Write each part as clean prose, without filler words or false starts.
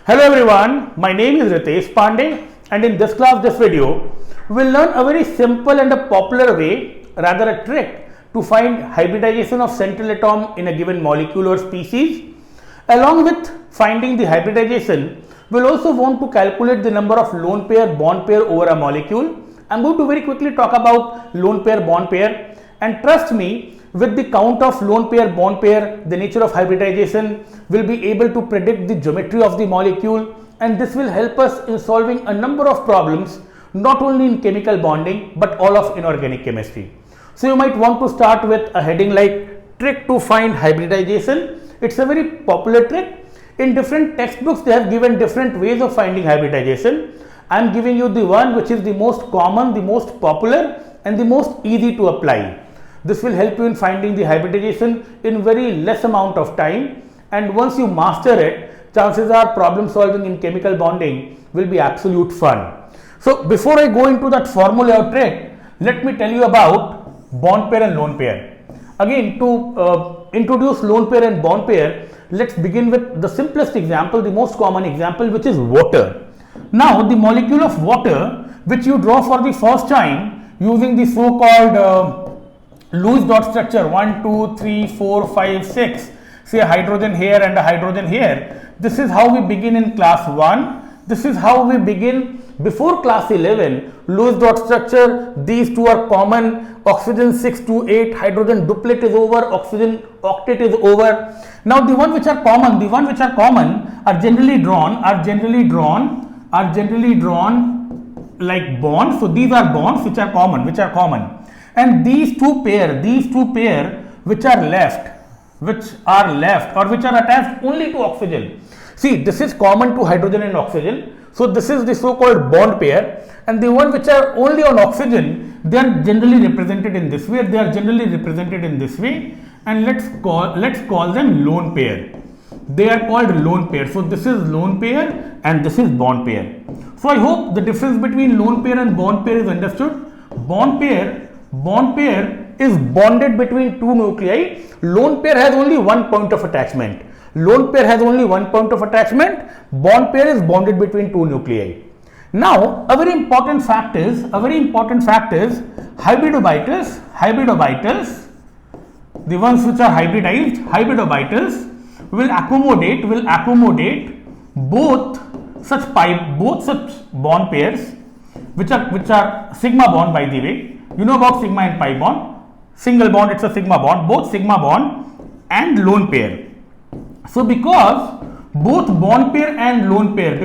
Hello everyone, my name is Ritesh Pandey, and in this video, we will learn a very simple and a popular way, rather a trick, to find hybridization of central atom in a given molecule or species. Along with finding the hybridization, we will also want to calculate the number of lone pair bond pair over a molecule. I am going to very quickly talk about lone pair bond pair, and trust me, with the count of lone pair bond pair, the nature of hybridization, will be able to predict the geometry of the molecule, and this will help us in solving a number of problems, not only in chemical bonding but all of inorganic chemistry. So you might want to start with a heading like trick to find hybridization. It's a very popular trick. In different textbooks they have given different ways of finding hybridization. I am giving you the one which is the most common, the most popular and the most easy to apply. This will help you in finding the hybridization in very less amount of time, and once you master it, chances are problem solving in chemical bonding will be absolute fun. So before I go into that formula or trick, let me tell you about bond pair and lone pair. Again, to introduce lone pair and bond pair, let's begin with the simplest example, the most common example, which is water. Now the molecule of water which you draw for the first time using the so-called Lewis dot structure 1, 2, 3, 4, 5, 6, say a hydrogen here and a hydrogen here. This is how we begin in class 1. This is how we begin before class 11. Lewis dot structure, these two are common. Oxygen 6 to 8, hydrogen duplet is over, oxygen octet is over. Now the one which are common, are generally drawn like bonds. So these are bonds which are common. And these two pair which are left or which are attached only to oxygen. See, this is common to hydrogen and oxygen. So this is the so-called bond pair, and the one which are only on oxygen, they are generally represented in this way. And let's call them lone pair. They are called lone pair. So this is lone pair and this is bond pair. So I hope the difference between lone pair and bond pair is understood. Bond pair is bonded between two nuclei. Lone pair has only one point of attachment. Bond pair is bonded between two nuclei. Now, a very important fact is hybridobieters, the ones which are hybridobieters will accommodate both such bond pairs which are sigma bond, by the way. You know about sigma and pi bond. Single bond, it's a sigma bond, both sigma bond and lone pair. So because both bond pair and lone pair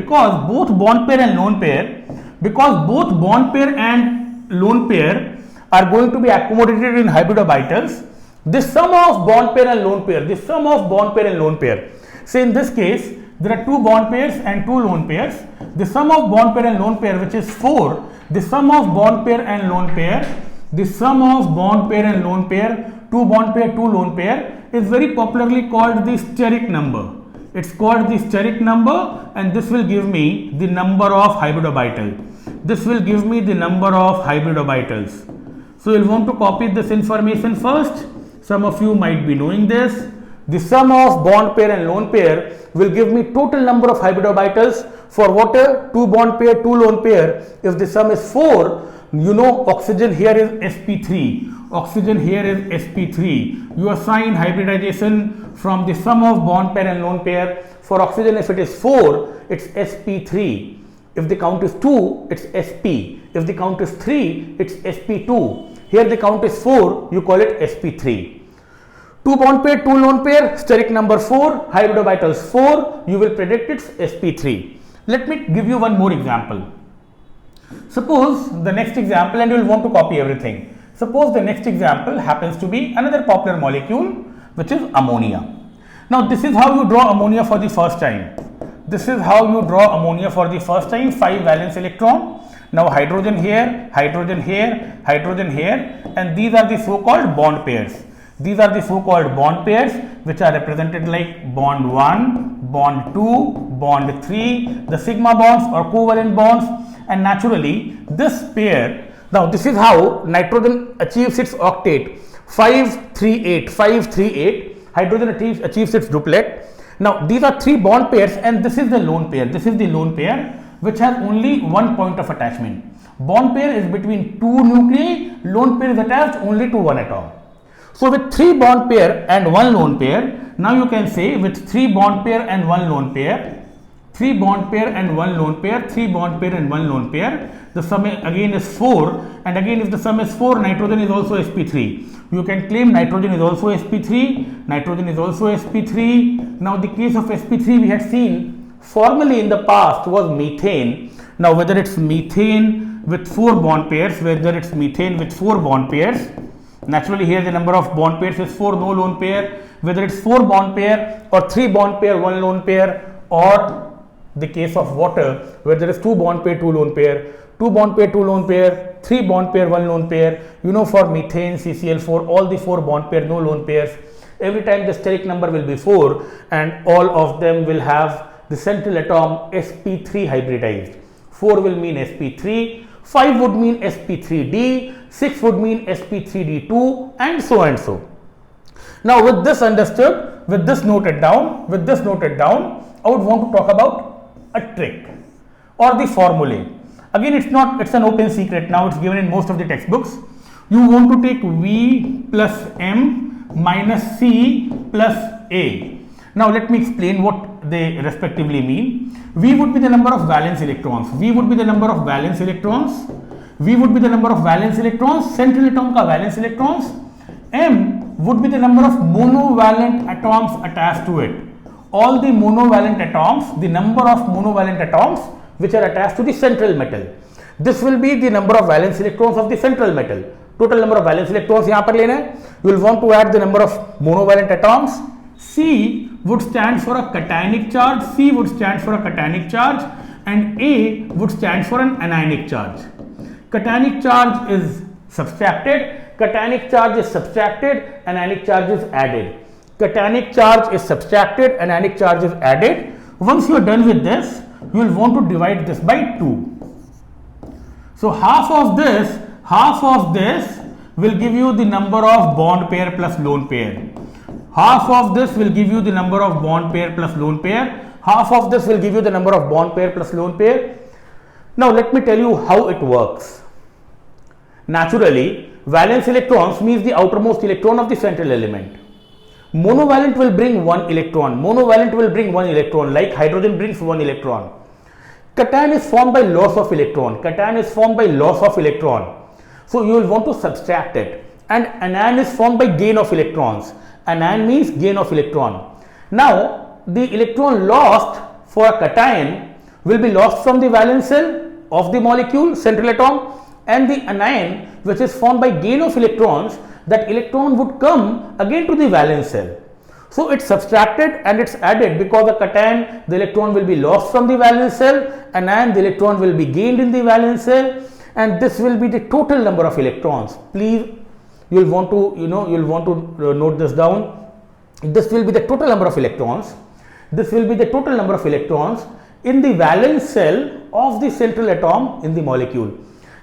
are going to be accommodated in hybridobieters, the sum of bond pair and lone pair, say in this case there are two bond pairs and two lone pairs. The sum of bond pair and lone pair, which is 4, the sum of bond pair and lone pair, two bond pair, two lone pair, is very popularly called the steric number. It's called the steric number, and this will give me the number of hybridobietals. So you'll want to copy this information first. Some of you might be knowing this. The sum of bond pair and lone pair will give me total number of hybridobietals. For water, 2 bond pair, 2 lone pair. If the sum is 4, you know oxygen here is sp3. You assign hybridization from the sum of bond pair and lone pair. For oxygen, if it is 4, it's sp3. If the count is 2, it's sp. If the count is 3, it's sp2. Here the count is 4, you call it sp3. 2 bond pair, 2 lone pair, steric number 4, hybridobietals 4, you will predict it's sp3. Let me give you one more example. Suppose the next example, and you will want to copy everything. Suppose the next example happens to be another popular molecule, which is ammonia. Now this is how you draw ammonia for the first time. 5 valence electron. Now hydrogen here, and these are the so-called bond pairs. Which are represented like bond 1, bond 2, bond 3, the sigma bonds or covalent bonds, and naturally this pair. Now this is how nitrogen achieves its octet, 538. Hydrogen achieves its duplet. Now these are three bond pairs, and this is the lone pair. This is the lone pair which has only one point of attachment. Bond pair is between two nuclei, lone pair is attached only to one atom. So with three bond pair and one lone pair, now you can say with three bond pair and one lone pair, three bond pair and one lone pair, three bond pair and one lone pair, the sum again is 4, and again if the sum is 4, nitrogen is also sp3. You can claim nitrogen is also sp3, nitrogen is also sp3. Now the case of sp3 we had seen formally in the past was methane. Now whether it's methane with 4 bond pairs, whether it's methane with 4 bond pairs, naturally here the number of bond pairs is 4, no lone pair, whether it's 4 bond pair or 3 bond pair, 1 lone pair, or the case of water where there is 2 bond pair, 2 lone pair, 2 bond pair, 2 lone pair, 3 bond pair, 1 lone pair. You know, for methane, CCl4, all the 4 bond pair, no lone pairs. Every time the steric number will be 4, and all of them will have the central atom sp3 hybridized. 4 will mean sp3, 5 would mean sp3d, 6 would mean sp3d2, and so and so. Now with this understood, with this noted down, I would want to talk about a trick or the formulae. Again, it's an open secret now, it's given in most of the textbooks. You want to take V plus M minus C plus A. Now let me explain what they respectively mean. V would be the number of valence electrons. V would be the number of valence electrons. V would be the number of valence electrons, central atom ka valence electrons. M would be the number of monovalent atoms attached to it. All the monovalent atoms, the number of monovalent atoms which are attached to the central metal. This will be the number of valence electrons of the central metal. Total number of valence electrons यहाँ पर लेना है. You will want to add the number of monovalent atoms. C would stand for a cationic charge. C would stand for a cationic charge, and A would stand for an anionic charge. Cationic charge is subtracted. Cationic charge is subtracted. Anionic charge is added. Cationic charge is subtracted. Anionic charge is added. Once you are done with this, you will want to divide this by 2. So half of this will give you the number of bond pair plus lone pair. Half of this will give you the number of bond pair plus lone pair. Half of this will give you the number of bond pair plus lone pair. Now let me tell you how it works. Naturally, valence electrons means the outermost electron of the central element. Monovalent will bring 1 electron. Monovalent will bring 1 electron, like hydrogen brings 1 electron. Cation is formed by loss of electron. Cation is formed by loss of electron. So you will want to subtract it. And anion is formed by gain of electrons. Anion means gain of electron. Now the electron lost for a cation will be lost from the valence shell of the molecule, central atom, and the anion, which is formed by gain of electrons, that electron would come again to the valence shell. So it's subtracted and it's added, because the cation, the electron will be lost from the valence shell, anion, the electron will be gained in the valence shell, and this will be the total number of electrons. Please, you will want to note this down. This will be the total number of electrons. This will be the total number of electrons in the valence shell of the central atom in the molecule.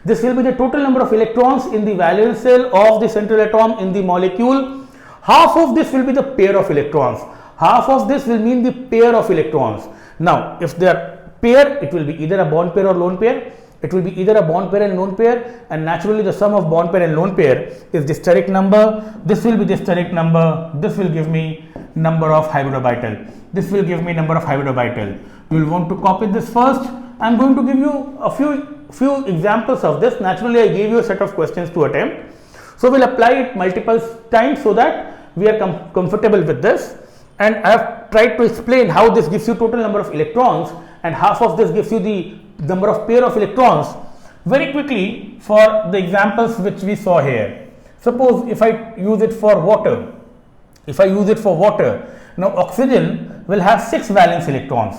This will be the total number of electrons in the valence shell of the central atom in the molecule. Half of this will be the pair of electrons. Half of this will mean the pair of electrons. Now, if they are pair, it will be either a bond pair or lone pair. It will be either a bond pair and lone pair, and naturally the sum of bond pair and lone pair is the steric number. This will be the steric number. This will give me number of hybridorbital. This will give me number of hybridorbital. You will want to copy this first. I am going to give you a few examples of this. Naturally, I gave you a set of questions to attempt. So we'll apply it multiple times so that we are comfortable with this. And I have tried to explain how this gives you total number of electrons, and half of this gives you the number of pair of electrons very quickly for the examples which we saw here. Suppose if I use it for water, now oxygen will have 6 valence electrons.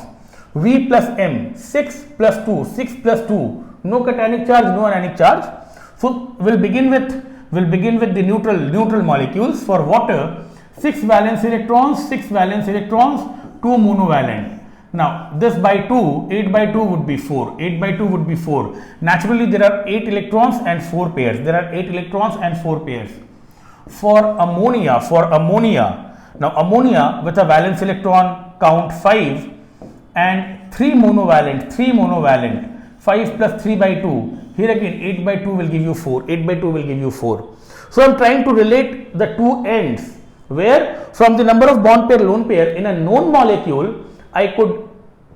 V plus M, 6 plus 2, 6 plus 2, no cationic charge, no anionic charge. So we'll begin with the neutral molecules. For water, 6 valence electrons, 2 monovalent. Now this by 2, 8 by 2 would be 4, 8 by 2 would be 4. Naturally there are 8 electrons and 4 pairs. For ammonia, Now ammonia with a valence electron count 5 and 3 monovalent, 5 plus 3 by 2. Here again 8 by 2 will give you 4, 8 by 2 will give you 4. So I am trying to relate the two ends where from the number of bond pair lone pair in a known molecule I could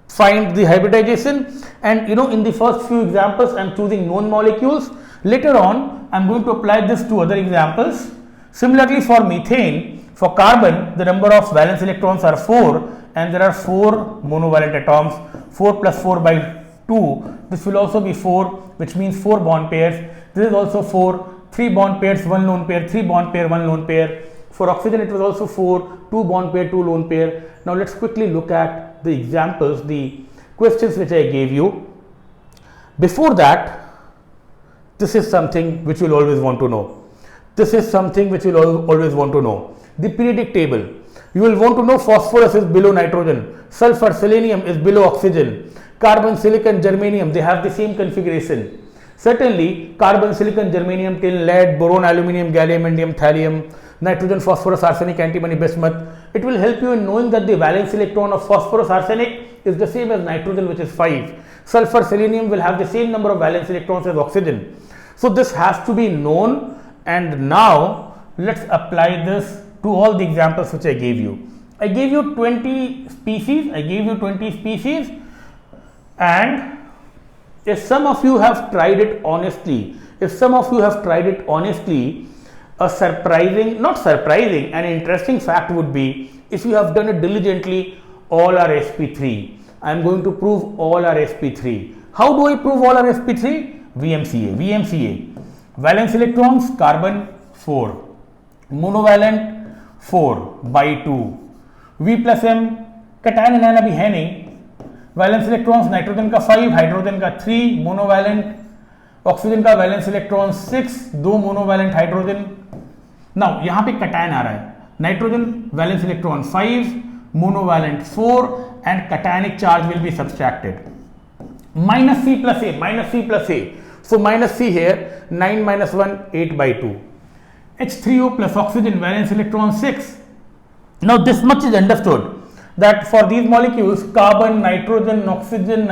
find the hybridization, and in the first few examples I am choosing known molecules. Later on I am going to apply this to other examples. Similarly for methane, for carbon the number of valence electrons are 4 and there are 4 monovalent atoms, 4 plus 4 by 2, this will also be 4, which means 4 bond pairs. This is also 4, 3 bond pairs, 1 lone pair, 3 bond pair, 1 lone pair. For oxygen it was also 4, 2 bond pair, 2 lone pair. Now let's quickly look at the examples, the questions which I gave you. Before that, this is something which you will always want to know. This is something which you will always want to know. The periodic table. You will want to know phosphorus is below nitrogen, sulfur, selenium is below oxygen, carbon, silicon, germanium, they have the same configuration. Certainly, carbon, silicon, germanium, tin, lead, boron, aluminium, gallium, indium, thallium, nitrogen, phosphorus, arsenic, antimony, bismuth. It will help you in knowing that the valence electron of phosphorus, arsenic is the same as nitrogen, which is 5. Sulfur, selenium will have the same number of valence electrons as oxygen. So this has to be known, and now let's apply this to all the examples which I gave you. I gave you 20 species, and if some of you have tried it honestly, a surprising, not surprising, an interesting fact would be if you have done it diligently, all are sp3. I am going to prove all are sp3. How do I prove all are sp3? VMCA. Valence electrons, carbon 4, monovalent 4 by 2, V plus M, cation anion अभी है नहीं, valence electrons nitrogen का 5, hydrogen का 3, monovalent, oxygen का valence electron 6, 2 monovalent hydrogen. Now यहाँ पे cation आ रहा है, nitrogen valence electron 5, monovalent 4 and cationic charge will be subtracted. minus C plus A. So minus C here, 9 minus 1, 8 by 2. H3O plus oxygen, valence electron 6. Now this much is understood that for these molecules, carbon, nitrogen, oxygen,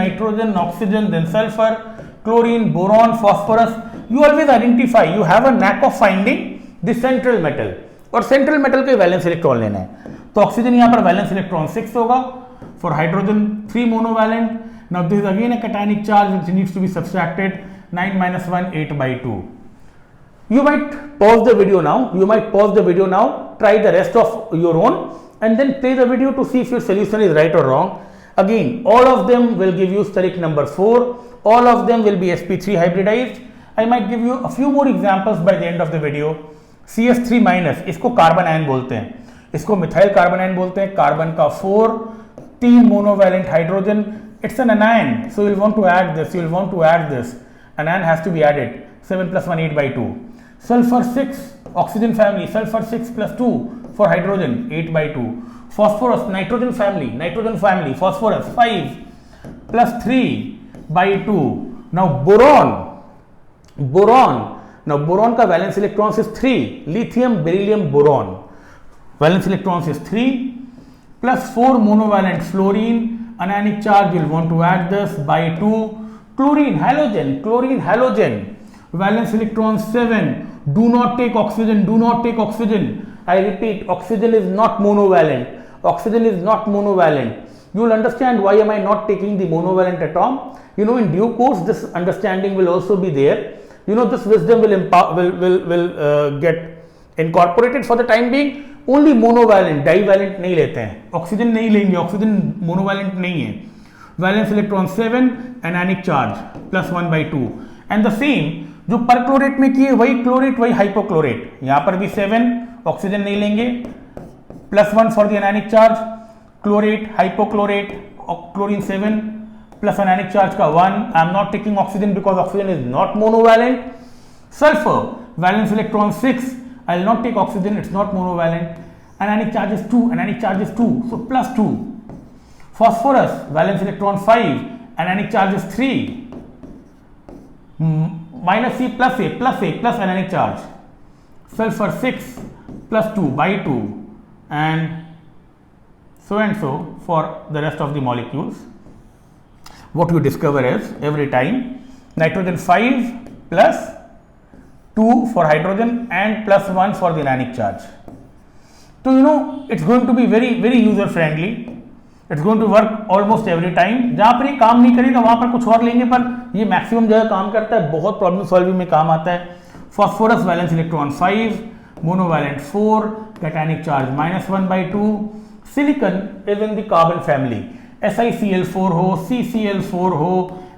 then sulfur, chlorine, boron, phosphorus, you always identify, you have a knack of finding the central metal, और central metal के valence electron लेना है. तो oxygen यहाँ पर valence electron 6 होगा, for hydrogen 3 monovalent. Now this is again a cationic charge which needs to be subtracted, 9 minus 1, 8 by 2. You might pause the video now, try the rest of your own and then play the video to see if your solution is right or wrong. Again, all of them will give you steric number 4, all of them will be sp3 hybridized. I might give you a few more examples by the end of the video. CS3 minus, इसको carbon ion बोलते हैं, इसको methyl carbon ion बोलते हैं. Carbon का 4, 3 monovalent hydrogen, it's an anion, so you'll want to add this, anion has to be added, 7 plus 1, 8 by 2. Sulfur 6, oxygen family, sulfur 6 plus 2 for hydrogen, 8 by 2. Phosphorus, nitrogen family, phosphorus 5 plus 3 by 2. Now boron, now boron का valence electrons is 3, lithium, beryllium, boron, valence electrons is 3 plus 4 monovalent fluorine, anionic charge you'll want to add this by 2. Chlorine, halogen, valence electron 7. Do not take oxygen. I repeat, oxygen is not monovalent. You will understand why am I not taking the monovalent atom. In due course this understanding will also be there. This wisdom will get incorporated. For the time being, only monovalent, divalent नहीं लेते हैं, oxygen नहीं लेंगे, oxygen monovalent नहीं है. Valence electron 7, anionic charge plus 1 by 2. And the same जो perchlorate में किए वही क्लोरेट वही हाइपोक्लोरेट, यहाँ पर भी 7, ऑक्सीजन नहीं लेंगे, plus 1 for the anionic charge, chlorate, hypochlorate, chlorine 7 plus anionic charge का 1. I am not taking oxygen because oxygen is not monovalent. Sulphur, valence electron 6, I will not take oxygen, it's not monovalent. Anionic charge is 2, so plus 2. Phosphorus, valence electron 5, anionic charge is 3, minus C plus A plus anionic charge. Sulfur 6 plus 2 by 2, and so for the rest of the molecules. What you discover is every time nitrogen 5 plus 2 for hydrogen and plus 1 for the ionic charge. So you know it's going to be very user friendly. It's going to work almost every time. जहाँ पर ये काम नहीं करेगा वहाँ पर कुछ और लेंगे, पर ये मैक्सिमम जगह काम करता है, बहुत प्रॉब्लम सॉल्विंग में काम आता है. Phosphorus valence electron 5, monovalent 4, cationic charge -1/2. Silicon is in the carbon family. SiCl4 हो, CCl4 हो,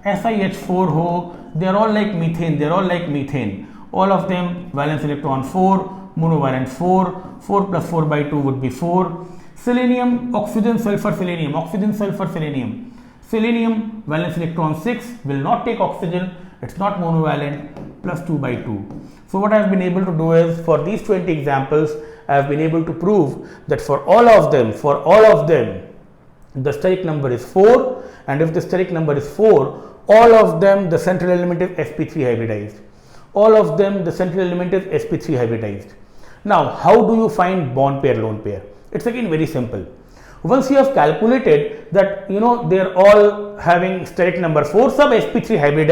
SiH4 हो, they are all like methane. They are all like methane. All of them valence electron 4, monovalent 4. 4 plus 4/2 would be 4. Selenium, oxygen, sulfur, selenium, oxygen, sulfur, selenium. Selenium valence electron 6 will not take oxygen. It's not monovalent. Plus 2/2. So what I have been able to do is, for these 20 examples, I have been able to prove that for all of them, the steric number is 4, and if the steric number is 4, all of them the central element is sp3 hybridized. All of them the central element is sp3 hybridized. Now, how do you find bond pair, lone pair? It's again very simple. Once you have calculated that they are all having steric number 4, sub sp3 hybrid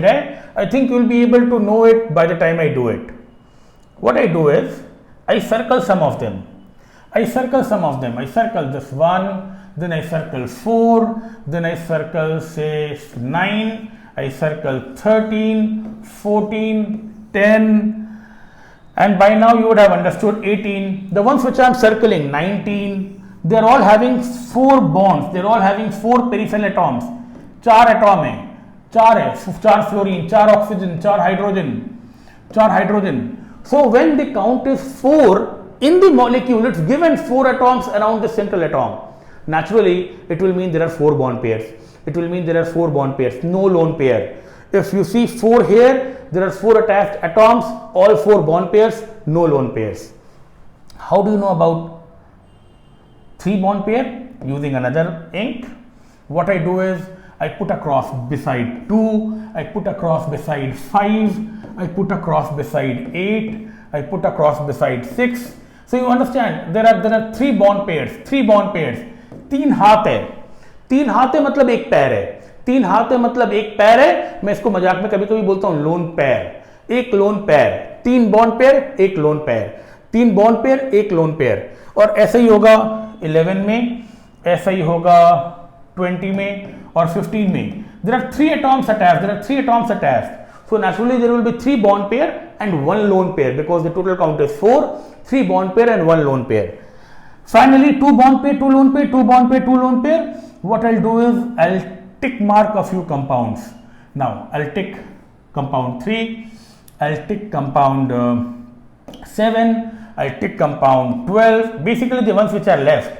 hai, I think you will be able to know it by the time I do it. What I do is I circle some of them. I circle this 1, then I circle 4, then I circle say 9, I circle 13, 14, 10, and by now you would have understood 18. The ones which I am circling, 19, they are all having 4 bonds, they are all having 4 peripheral atoms. 4 atom है, 4 fluorine, 4 oxygen, 4 hydrogen. So when the count is 4 in the molecule, it's given 4 atoms around the central atom. Naturally, it will mean there are 4 bond pairs. No lone pair. If you see 4 here, there are 4 attached atoms, all 4 bond pairs, no lone pairs. How do you know about 3 bond pair? Using another ink. What I do is I put a cross beside 2, I put a cross beside 5, I put a cross beside 8, I put a cross beside 6. So you understand there are 3 bond pairs. 3 हाथ है मतलब एक पैर है. 3 हाथ है मतलब एक पैर है. मैं इसको मजाक में कभी कभी बोलता हूं लोन पैर. एक लोन पैर, 3 बॉन्ड पेयर, एक लोन पैर, 3 बॉन्ड पेयर, एक लोन पेयर. और ऐसा ही होगा 11 में, ऐसा ही होगा 20 में और 15 में. There are 3 atoms attached. So naturally there will be 3 bond pair and 1 lone pair, because the total count is 4. 3 bond pair and 1 lone pair. Finally 2 bond pair, 2 lone pair, 2 bond pair, 2 lone pair. What I'll do is I'll tick mark a few compounds. Now I'll tick compound 3, I'll tick compound 7, I'll tick compound 12. Basically the ones which are left.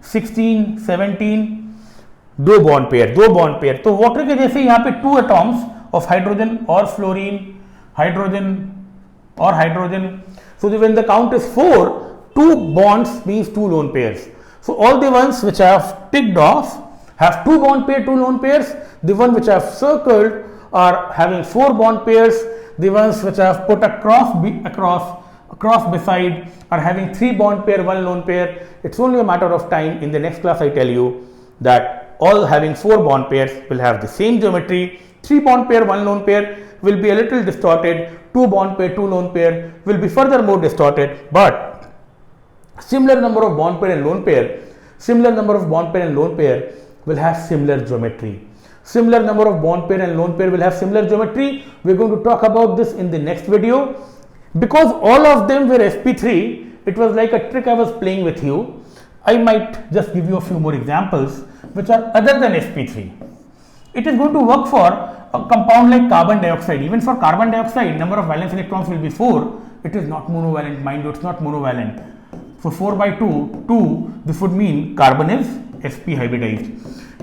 16, 17, 2 bond pair. तो water के जैसे यहाँ पे 2 atoms of hydrogen or fluorine, hydrogen. So when the count is 4, 2 bonds means 2 lone pairs. So all the ones which I have ticked off have 2 bond pair, 2 lone pairs. The one which I have circled are having 4 bond pairs. The ones which I have put a cross beside are having 3 bond pair, 1 lone pair. It's only a matter of time. In the next class I tell you that all having 4 bond pairs will have the same geometry. 3 bond pair, 1 lone pair will be a little distorted. 2 bond pair, 2 lone pair will be further more distorted, but similar number of bond pair and lone pair will have similar geometry. We're going to talk about this in the next video. Because all of them were sp3, it was like a trick I was playing with you. I might just give you a few more examples which are other than sp3. It is going to work for a compound like carbon dioxide. Even for carbon dioxide, number of valence electrons will be 4. It is not monovalent, mind you, it's not monovalent. So 4/2, 2, this would mean carbon is sp hybridized.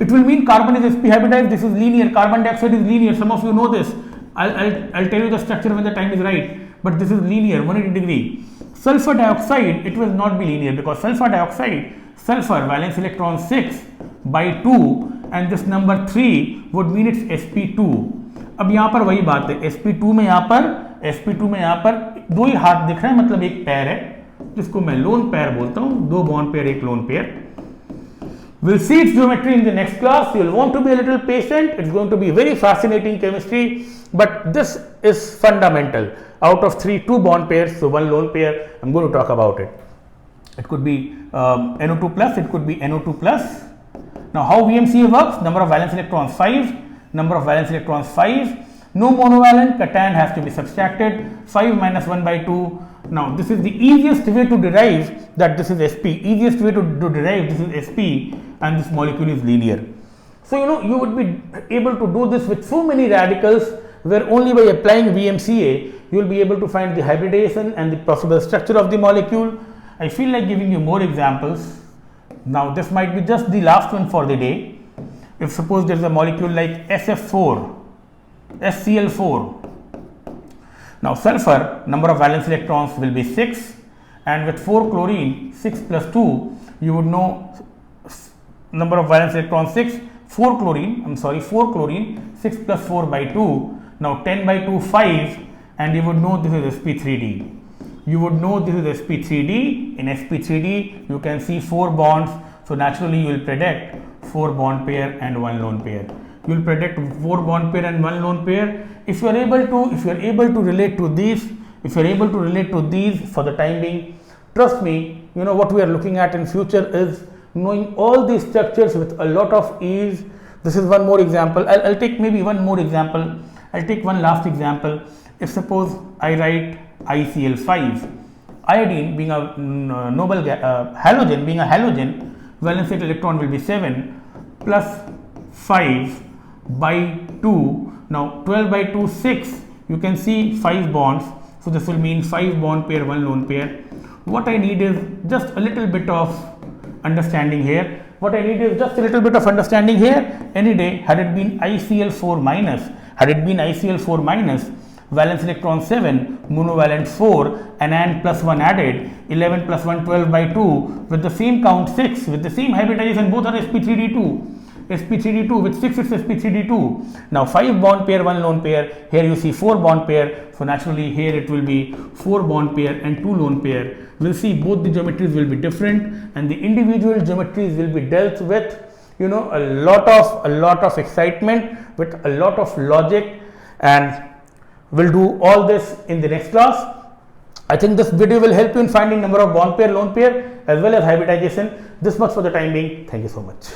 It will mean carbon is sp hybridized. This is linear. Carbon dioxide is linear. Some of you know this. I'll tell you the structure when the time is right. But this is linear, 180 degree. Sulfur dioxide, it will not be linear, because sulfur dioxide, sulfur valence electron 6/2, and this number 3 would mean it's sp2. अब यहाँ पर वही बात है, sp2 में यहाँ पर दो ही हाथ दिख रहे हैं, मतलब एक पैर है, जिसको मैं लोन पैर बोलता हूं, दो बॉन्ड पेयर, एक lone pair. We'll see its geometry in the next class. You'll want to be a little patient. It's going to be very fascinating chemistry, but this is fundamental. Out of three, two bond pairs, so one lone pair, I'm going to talk about it. It could be NO2 plus, it could be NO2 plus. Now, how VMCA works? Number of valence electrons 5, number of valence electrons 5. No monovalent, cation has to be subtracted, 5 minus 1 by 2. Now, this is the easiest way to derive that this is sp, easiest way to derive this is sp, and this molecule is linear. So, you would be able to do this with so many radicals, where only by applying VMCA you will be able to find the hybridization and the possible structure of the molecule. I feel like giving you more examples. Now, this might be just the last one for the day. If suppose there is a molecule like SF4, SCl4. Now, sulfur, number of valence electrons will be 6, and with 4 chlorine, 6 plus 2, you would know number of valence electrons 6, 4 chlorine, 6 plus 4 by 2. Now, 10 by 2, 5, and you would know this is sp3d. You would know this is sp3d. In sp3d, you can see 4 bonds, so naturally you will predict 4 bond pair and 1 lone pair. You will predict 4 bond pair and 1 lone pair. If you are able to relate to these, for the time being, trust me, what we are looking at in future is knowing all these structures with a lot of ease. This is one more example. I'll take maybe one more example. I'll take one last example. If suppose I write ICl5, iodine being a noble halogen, valence electron will be 7 plus 5 by 2. Now, 12 by 2, 6. You can see 5 bonds. So, this will mean 5 bond pair, 1 lone pair. What I need is just a little bit of understanding here. Any day, had it been ICl4 minus, valence electron 7, monovalent 4, anion plus 1 added, 11 plus 1, 12 by 2, with the same count 6, with the same hybridization, both are sp3d2. With 6 it's sp3d2. Now, 5 bond pair, 1 lone pair. Here you see 4 bond pair. So, naturally here it will be 4 bond pair and 2 lone pair. We'll see both the geometries will be different, and the individual geometries will be dealt with, a lot of excitement, with a lot of logic, and we'll do all this in the next class. I think this video will help you in finding number of bond pair, lone pair, as well as hybridization. This much for the time being. Thank you so much.